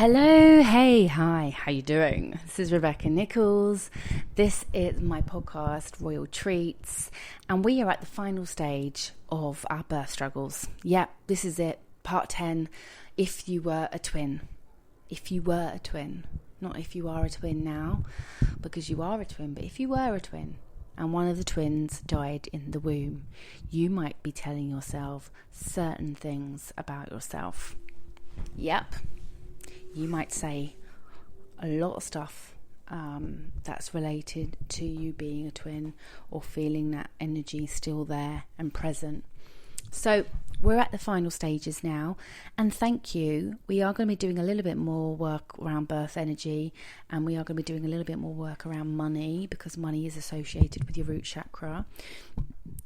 Hello, hey, hi, how you doing? This is Rebecca Nichols. This is my podcast, Royal Treats, and we are at the final stage of our birth struggles. Yep, this is it, part 10, if you were a twin. If you were a twin. Not if you are a twin now, because you are a twin, but if you were a twin and one of the twins died in the womb, you might be telling yourself certain things about yourself. Yep. You might say a lot of stuff that's related to you being a twin or feeling that energy still there and present. So we're at the final stages now, and thank you. We are going to be doing a little bit more work around birth energy, and we are going to be doing a little bit more work around money, because money is associated with your root chakra.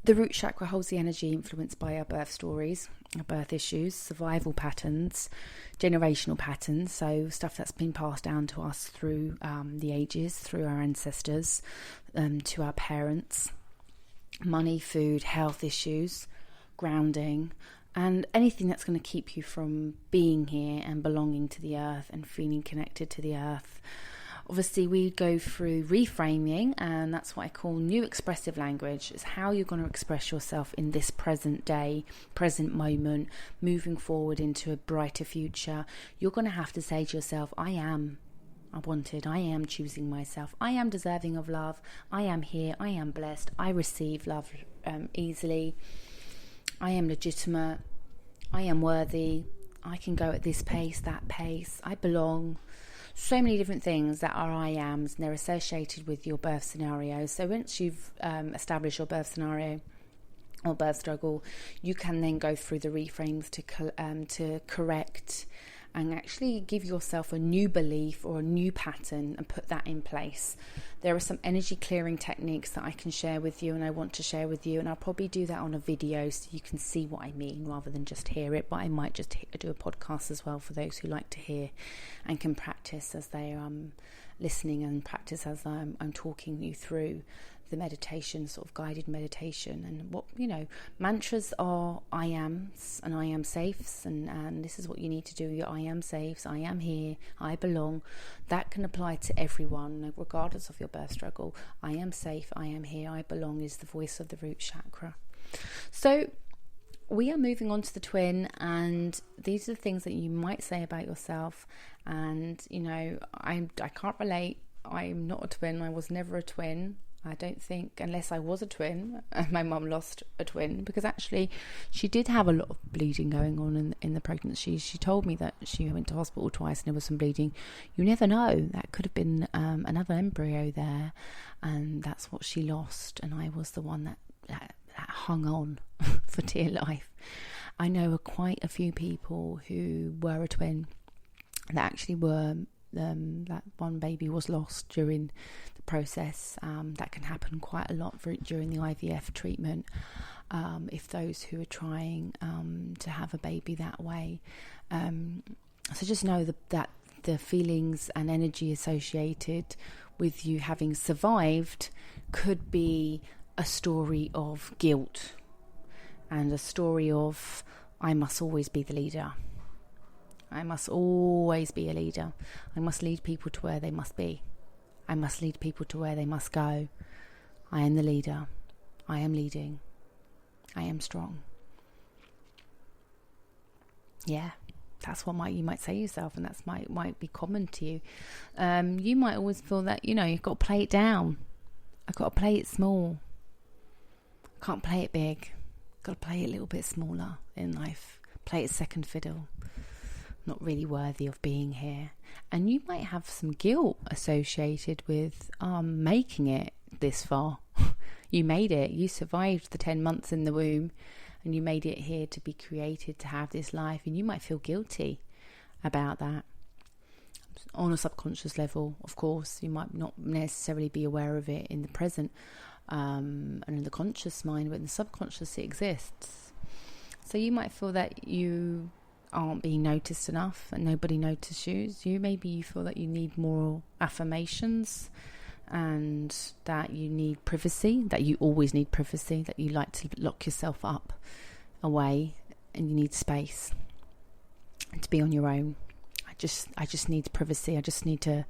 The root chakra holds the energy influenced by our birth stories, our birth issues, survival patterns, generational patterns, so stuff that's been passed down to us through the ages, through our ancestors, to our parents. Money, food, health issues, grounding, and anything that's going to keep you from being here and belonging to the earth and feeling connected to the earth. Obviously, we go through reframing, and that's what I call new expressive language. It's how you're going to express yourself in this present day, present moment, moving forward into a brighter future. You're going to have to say to yourself, I am wanted, I am choosing myself, I am deserving of love, I am here, I am blessed, I receive love easily, I am legitimate, I am worthy, I can go at this pace, that pace, I belong. So many different things that are I ams, and they're associated with your birth scenario. So once you've established your birth scenario or birth struggle, you can then go through the reframes to correct and actually give yourself a new belief or a new pattern and put that in place. There are some energy clearing techniques that I can share with you, and I want to share with you, and I'll probably do that on a video so you can see what I mean rather than just hear it, but I might just do a podcast as well for those who like to hear and can practice as they are listening, and practice as I'm talking you through the meditation, sort of guided meditation. And what, mantras are I ams and I am safes, and this is what you need to do, your I am safes, I am here, I belong. That can apply to everyone regardless of your birth struggle. I am safe, I am here, I belong is the voice of the root chakra. So we are moving on to the twin, and these are the things that you might say about yourself. And I can't relate. I'm not a twin. I was never a twin. I don't think, unless I was a twin, my mum lost a twin, because actually she did have a lot of bleeding going on in the pregnancy. She told me that she went to hospital twice and there was some bleeding. You never know, that could have been another embryo there, and that's what she lost, and I was the one that hung on for dear life. I know quite a few people who were a twin that actually were that one baby was lost during the process. That can happen quite a lot during the IVF treatment, if those who are trying to have a baby that way. So just know that the feelings and energy associated with you having survived could be a story of guilt and a story of I must always be the leader. I must always be a leader. I must lead people to where they must be. I must lead people to where they must go. I am the leader. I am leading. I am strong. Yeah, that's what you might say to yourself, and that's might be common to you. You might always feel that, you've got to play it down. I've got to play it small. I can't play it big. I've got to play it a little bit smaller in life. Play it second fiddle. Not really worthy of being here. And you might have some guilt associated with making it this far. You made it. You survived the 10 months in the womb, and you made it here to be created to have this life, and you might feel guilty about that. On a subconscious level, of course, you might not necessarily be aware of it in the present and in the conscious mind, but in the subconscious it exists. So you might feel that you aren't being noticed enough and nobody notices you. Maybe you feel that you need more affirmations, and that you need privacy, that you always need privacy, that you like to lock yourself up away, and you need space to be on your own. I I just need privacy. I just need to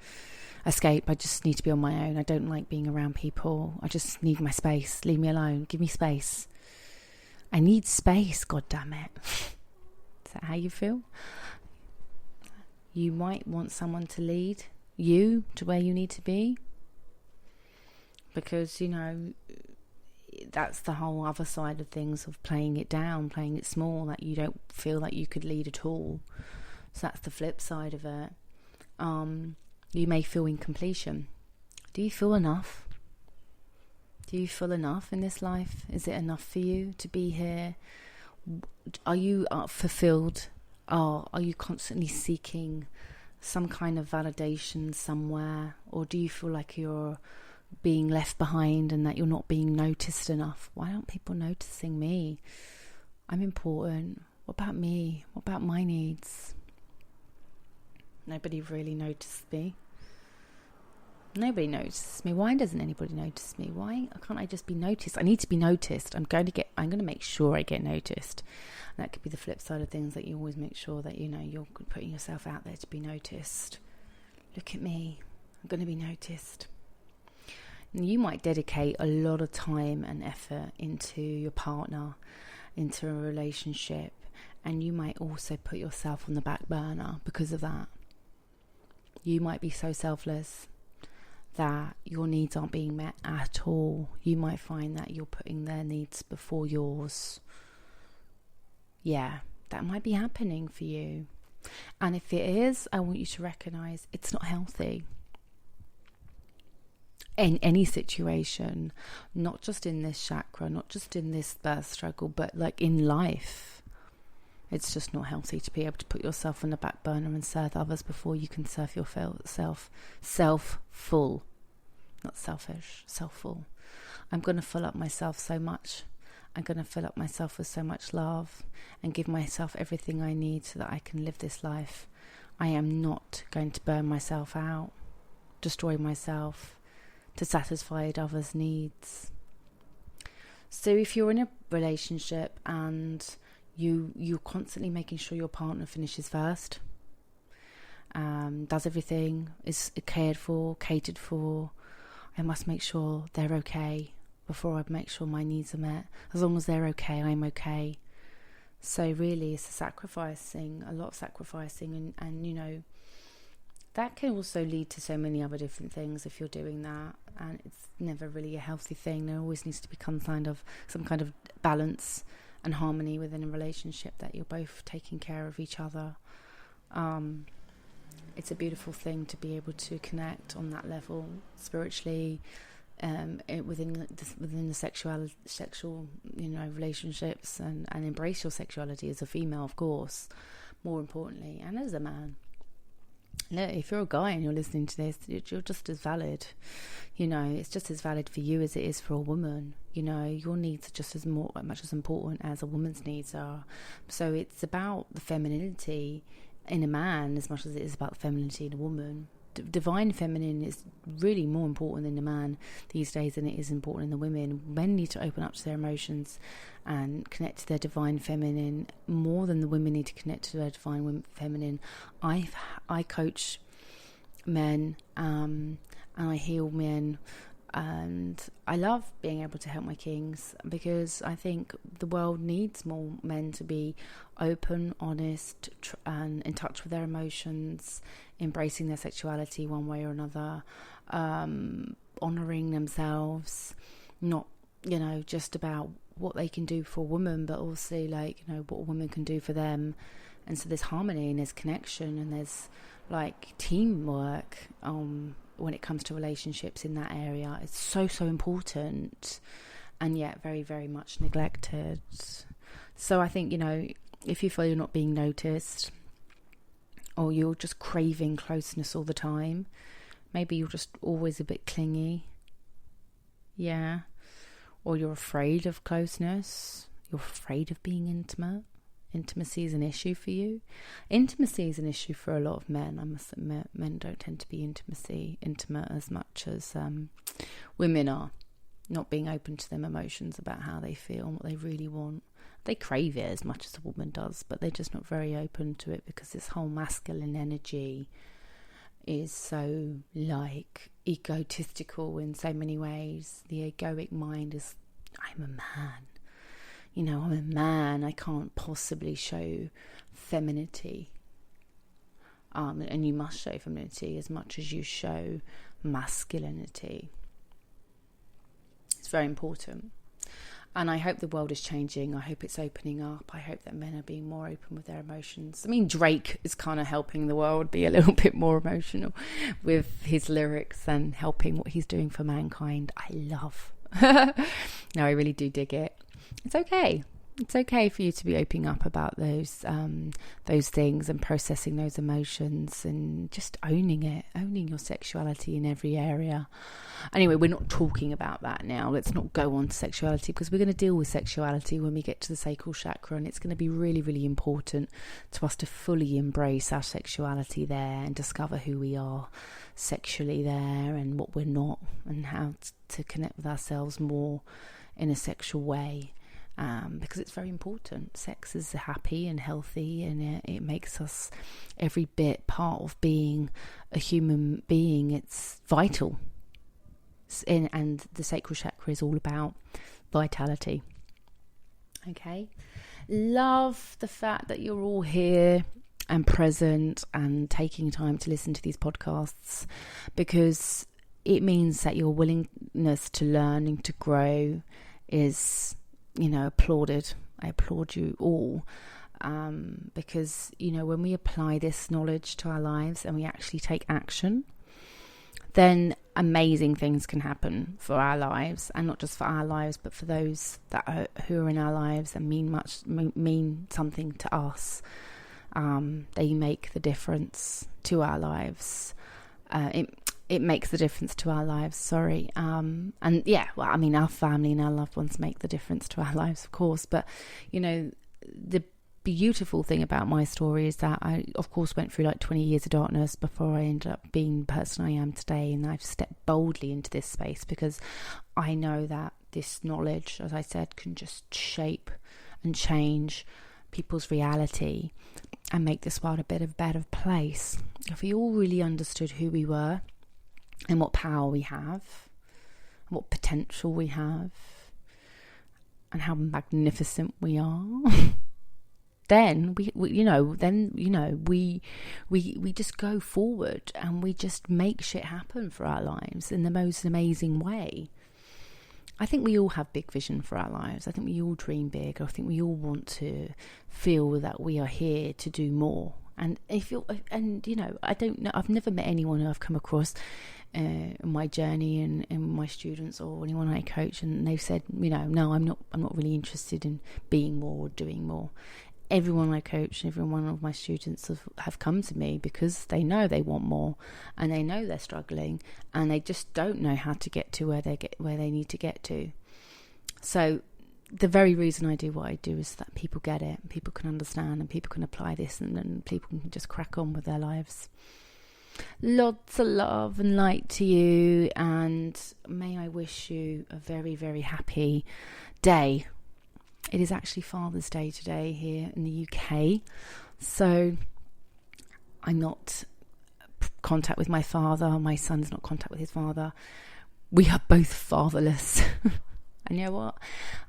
escape. I just need to be on my own. I don't like being around people. I just need my space. Leave me alone. Give me space. I need space, God damn it. Is that how you feel? You might want someone to lead you to where you need to be. Because, you know, that's the whole other side of things, of playing it down, playing it small, that you don't feel like you could lead at all. So that's the flip side of it. You may feel incompletion. Do you feel enough? Do you feel enough in this life? Is it enough for you to be here? Are you fulfilled? Are you constantly seeking some kind of validation somewhere? Or do you feel like you're being left behind and that you're not being noticed enough? Why aren't people noticing me? I'm important. What about me? What about my needs? Nobody really noticed me. Nobody notices me. Why doesn't anybody notice me? Why can't I just be noticed? I need to be noticed. I'm going to make sure I get noticed. And that could be the flip side of things, that you always make sure that, you know, you're putting yourself out there to be noticed. Look at me. I'm going to be noticed. And you might dedicate a lot of time and effort into your partner, into a relationship, and you might also put yourself on the back burner because of that. You might be so selfless that your needs aren't being met at all. You might find that you're putting their needs before yours. Yeah, that might be happening for you. And if it is, I want you to recognize it's not healthy. In any situation, not just in this chakra, not just in this birth struggle, but like in life. It's just not healthy to be able to put yourself on the back burner and serve others before you can serve yourself. Self-full, not selfish, self-full. I'm going to fill up myself so much. I'm going to fill up myself with so much love and give myself everything I need so that I can live this life. I am not going to burn myself out, destroy myself to satisfy others' needs. So if you're in a relationship and you're constantly making sure your partner finishes first, does everything, is catered for, I must make sure they're okay before I make sure my needs are met. As long as they're okay, I'm okay. So really it's a lot of sacrificing, and you know, that can also lead to so many other different things if you're doing that, and it's never really a healthy thing. There always needs to be some kind of balance and harmony within a relationship, that you're both taking care of each other. It's a beautiful thing to be able to connect on that level spiritually, within the sexual, you know, relationships, and embrace your sexuality as a female, of course, more importantly, and as a man. Look, if you're a guy and you're listening to this, you're just as valid. You know, it's just as valid for you as it is for a woman. You know, your needs are just as much as important as a woman's needs are. So it's about the femininity in a man as much as it is about the femininity in a woman. Divine feminine is really more important in the man these days than it is important in the women. Men need to open up to their emotions and connect to their divine feminine more than the women need to connect to their divine feminine. I coach men, and I heal men, and I love being able to help my kings, because I think the world needs more men to be open, honest, and in touch with their emotions, embracing their sexuality one way or another, honouring themselves, not, you know, just about what they can do for a woman, but also, like, you know, what a woman can do for them. And so there's harmony and there's connection and there's like teamwork when it comes to relationships in that area. It's so important, and yet very, very much neglected. So I think, you know, if you feel you're not being noticed, or you're just craving closeness all the time, maybe you're just always a bit clingy, yeah, or you're afraid of closeness, you're afraid of being intimate. Intimacy is an issue for you. Intimacy is an issue for a lot of men. I must admit, men don't tend to be intimate as much as women are. Not being open to them emotions about how they feel and what they really want, They crave it as much as a woman does, but they're just not very open to it because this whole masculine energy is so like egotistical in so many ways. The egoic mind is, I'm a man. I'm a man. I can't possibly show femininity. And you must show femininity as much as you show masculinity. It's very important. And I hope the world is changing. I hope it's opening up. I hope that men are being more open with their emotions. I mean, Drake is kind of helping the world be a little bit more emotional with his lyrics and helping what he's doing for mankind. I love. No, I really do dig it. It's okay. It's okay for you to be opening up about those things and processing those emotions and just owning your sexuality in every area. Anyway, we're not talking about that now. Let's not go on to sexuality because we're going to deal with sexuality when we get to the sacral chakra, and it's going to be really, really important to us to fully embrace our sexuality there and discover who we are sexually there and what we're not, and how to connect with ourselves more in a sexual way. Because it's very important. Sex is happy and healthy, and it makes us every bit part of being a human being. It's vital. And the sacral chakra is all about vitality. Okay? Love the fact that you're all here and present and taking time to listen to these podcasts, because it means that your willingness to learn and to grow is applauded. I applaud you all, because when we apply this knowledge to our lives and we actually take action, then amazing things can happen for our lives, and not just for our lives, but for those who are in our lives and mean something to us. They make the difference to our lives. It makes the difference to our lives, and our family and our loved ones make the difference to our lives, of course. But, the beautiful thing about my story is that I, of course, went through like 20 years of darkness before I ended up being the person I am today. And I've stepped boldly into this space because I know that this knowledge, as I said, can just shape and change people's reality and make this world a bit of a better place. If we all really understood who we were, and what power we have, and what potential we have, and how magnificent we are, then we just go forward and we just make shit happen for our lives in the most amazing way. I think we all have big vision for our lives. I think we all dream big. I think we all want to feel that we are here to do more. And I don't know, I've never met anyone who I've come across in my journey and my students or anyone I coach, and they've said, no, I'm not really interested in being more or doing more. Everyone I coach, every one of my students have come to me because they know they want more, and they know they're struggling, and they just don't know how to get to where they need to get to. So the very reason I do what I do is that people get it, people can understand, and people can apply this, and then people can just crack on with their lives. Lots of love and light to you, and may I wish you a very, very happy day. It is actually Father's Day today here in the UK, so I'm not in contact with my father. My son's not in contact with his father. We are both fatherless. And you know what?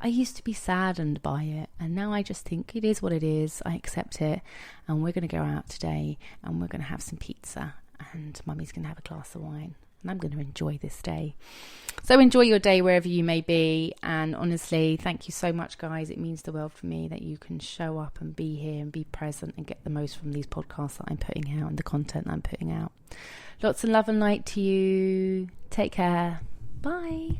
I used to be saddened by it, and now I just think it is what it is. I accept it, and we're going to go out today, and we're going to have some pizza, and Mummy's going to have a glass of wine, and I'm going to enjoy this day. So enjoy your day wherever you may be, and honestly, thank you so much, guys. It means the world for me that you can show up and be here and be present and get the most from these podcasts that I'm putting out and the content that I'm putting out. Lots of love and light to you. Take care. Bye.